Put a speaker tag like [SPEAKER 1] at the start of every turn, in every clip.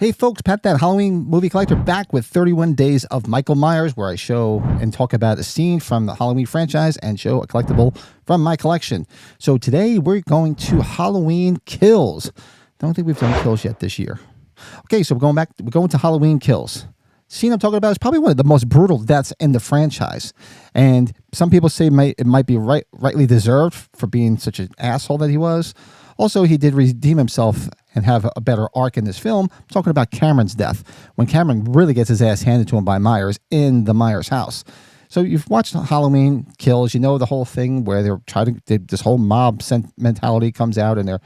[SPEAKER 1] Hey folks, Pat that Halloween movie collector back with 31 Days of Michael Myers, where I show and talk about a scene from the Halloween franchise and show a collectible from my collection. So today we're going to Halloween Kills. Don't think we've done Kills yet this year. Okay, so we're going to Halloween Kills. Scene I'm talking about is probably one of the most brutal deaths in the franchise. And some people say it might be rightly deserved for being such an asshole that he was. Also, he did redeem himself and have a better arc in this film. I'm talking about Cameron's death, when Cameron really gets his ass handed to him by Myers in the Myers house. So you've watched Halloween Kills, you know the whole thing where this whole mob mentality comes out, and they're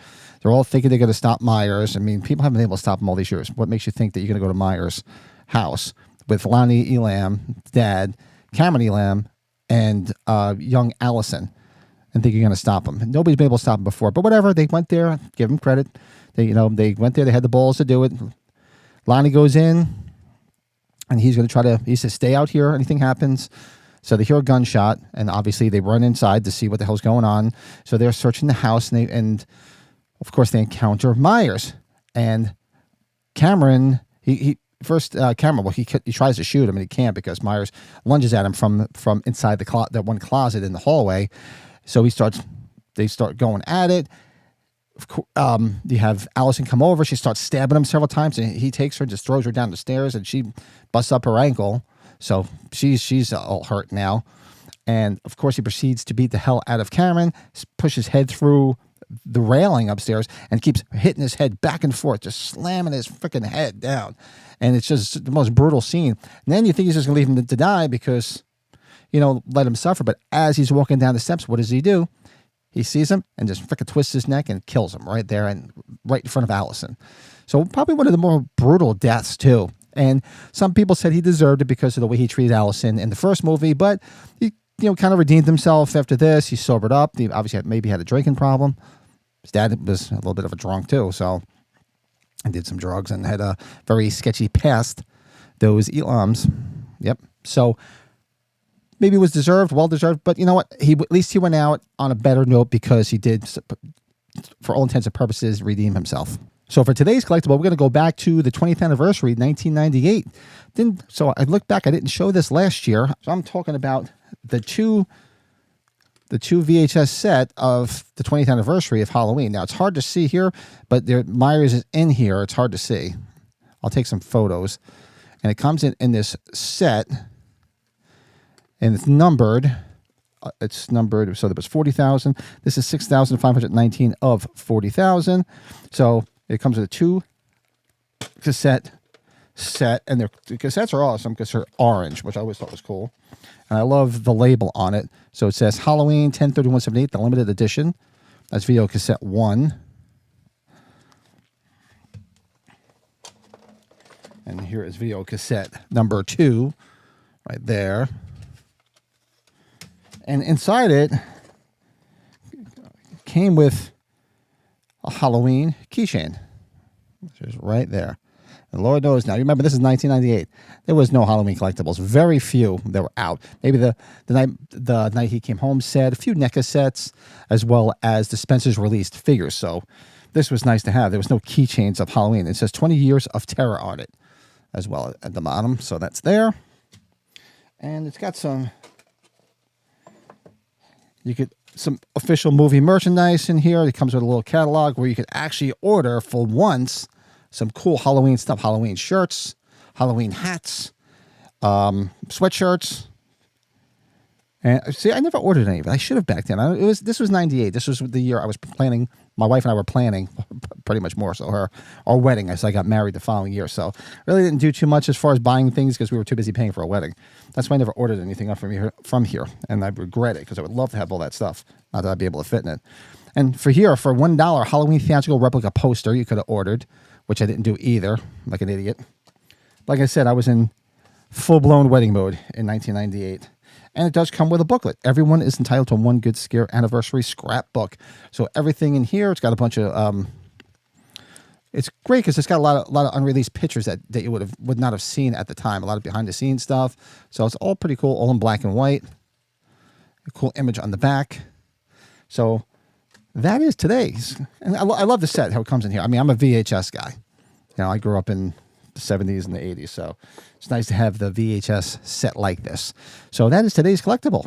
[SPEAKER 1] all thinking they're going to stop Myers. I mean, people haven't been able to stop him all these years. What makes you think that you're going to go to Myers' house with Lonnie Elam, Dad, Cameron Elam, and young Allison, and think you're going to stop him? Nobody's been able to stop him before, but whatever. They went there. Give them credit. They went there. They had the balls to do it. Lonnie goes in, and he says, "Stay out here. Anything happens." So they hear a gunshot, and obviously they run inside to see what the hell's going on. So they're searching the house, and of course they encounter Myers and Cameron. He tries to shoot him, and he can't because Myers lunges at him from inside that one closet in the hallway. So they start going at it. You have Allison come over. She starts stabbing him several times, and he takes her and just throws her down the stairs, and she busts up her ankle. So she's all hurt now. And of course, he proceeds to beat the hell out of Cameron, push his head through the railing upstairs, and keeps hitting his head back and forth, just slamming his freaking head down. And it's just the most brutal scene. And then you think he's just going to leave him to die because, let him suffer. But as he's walking down the steps, what does he do? He sees him and just freaking twists his neck and kills him right there and right in front of Allison. So probably one of the more brutal deaths too. And some people said he deserved it because of the way he treated Allison in the first movie, but he kind of redeemed himself after this. He sobered up. He obviously maybe had a drinking problem. His dad was a little bit of a drunk too, so he did some drugs and had a very sketchy past. Those Elams. Yep. So maybe it was deserved, well-deserved, but you know what? At least he went out on a better note because he did, for all intents and purposes, redeem himself. So for today's collectible, we're going to go back to the 20th anniversary, 1998. So I looked back. I didn't show this last year. So I'm talking about the two VHS set of the 20th anniversary of Halloween. Now, it's hard to see here, but Myers is in here. It's hard to see. I'll take some photos. And it comes in this set. And it's numbered. So there was 40,000. This is 6,519 of 40,000. So it comes with a 2 cassette set, and the cassettes are awesome because they're orange, which I always thought was cool. And I love the label on it. So it says Halloween 10/31/78, the limited edition. That's video cassette 1. And here is video cassette number 2, right there. And inside it came with a Halloween keychain, which is right there. And Lord knows now, you remember this is 1998. There was no Halloween collectibles. Very few that were out. Maybe the night he came home set, a few NECA sets, as well as the Spencer's released figures. So this was nice to have. There was no keychains of Halloween. It says 20 Years of Terror on it as well at the bottom. So that's there. And it's got some official movie merchandise in here. It comes with a little catalog where you could actually order for once some cool Halloween stuff. Halloween shirts, Halloween hats, sweatshirts. And see, I never ordered any of it. I should have back then. This was 98. This was the year I was planning. My wife and I were planning, pretty much more so, our wedding, as I got married the following year. So really didn't do too much as far as buying things because we were too busy paying for a wedding. That's why I never ordered anything up from here. And I regret it because I would love to have all that stuff. Not that I'd be able to fit in it. And for $1 Halloween theatrical replica poster you could have ordered, which I didn't do either, like an idiot. Like I said, I was in full-blown wedding mode in 1998. And it does come with a booklet. Everyone is entitled to one Good Scare anniversary scrapbook. So everything in here, it's got a bunch of. It's great because it's got a lot of unreleased pictures that you would not have seen at the time. A lot of behind the scenes stuff. So it's all pretty cool, all in black and white. A cool image on the back. So that is today's. And I love the set, how it comes in here. I mean, I'm a VHS guy. I grew up in the 70s and the 80s. So it's nice to have the VHS set like this. So that is today's collectible.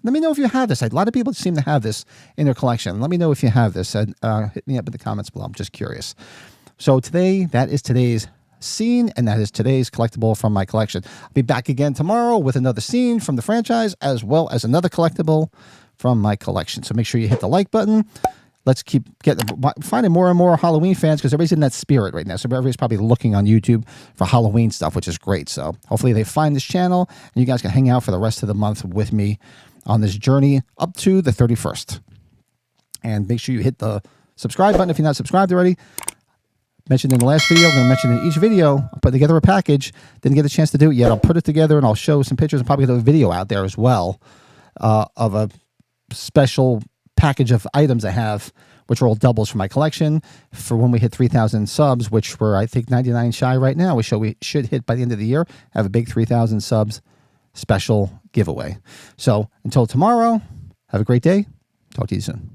[SPEAKER 1] Let me know if you have this. A lot of people seem to have this in their collection. Let me know if you have this. And hit me up in the comments below. I'm just curious. So today, that is today's scene, and that is today's collectible from my collection. I'll be back again tomorrow with another scene from the franchise, as well as another collectible from my collection. So make sure you hit the like button. Let's keep finding more and more Halloween fans, because everybody's in that spirit right now. So everybody's probably looking on YouTube for Halloween stuff, which is great. So hopefully they find this channel, and you guys can hang out for the rest of the month with me on this journey up to the 31st. And make sure you hit the subscribe button if you're not subscribed already. Mentioned in the last video, I'm going to mention in each video. I'll put together a package. Didn't get a chance to do it yet. I'll put it together and I'll show some pictures and probably get a video out there as well of a special package of items I have, which are all doubles for my collection for when we hit 3,000 subs, which we're, I think, 99 shy right now. We should hit by the end of the year, have a big 3,000 subs special giveaway. So until tomorrow, have a great day. Talk to you soon.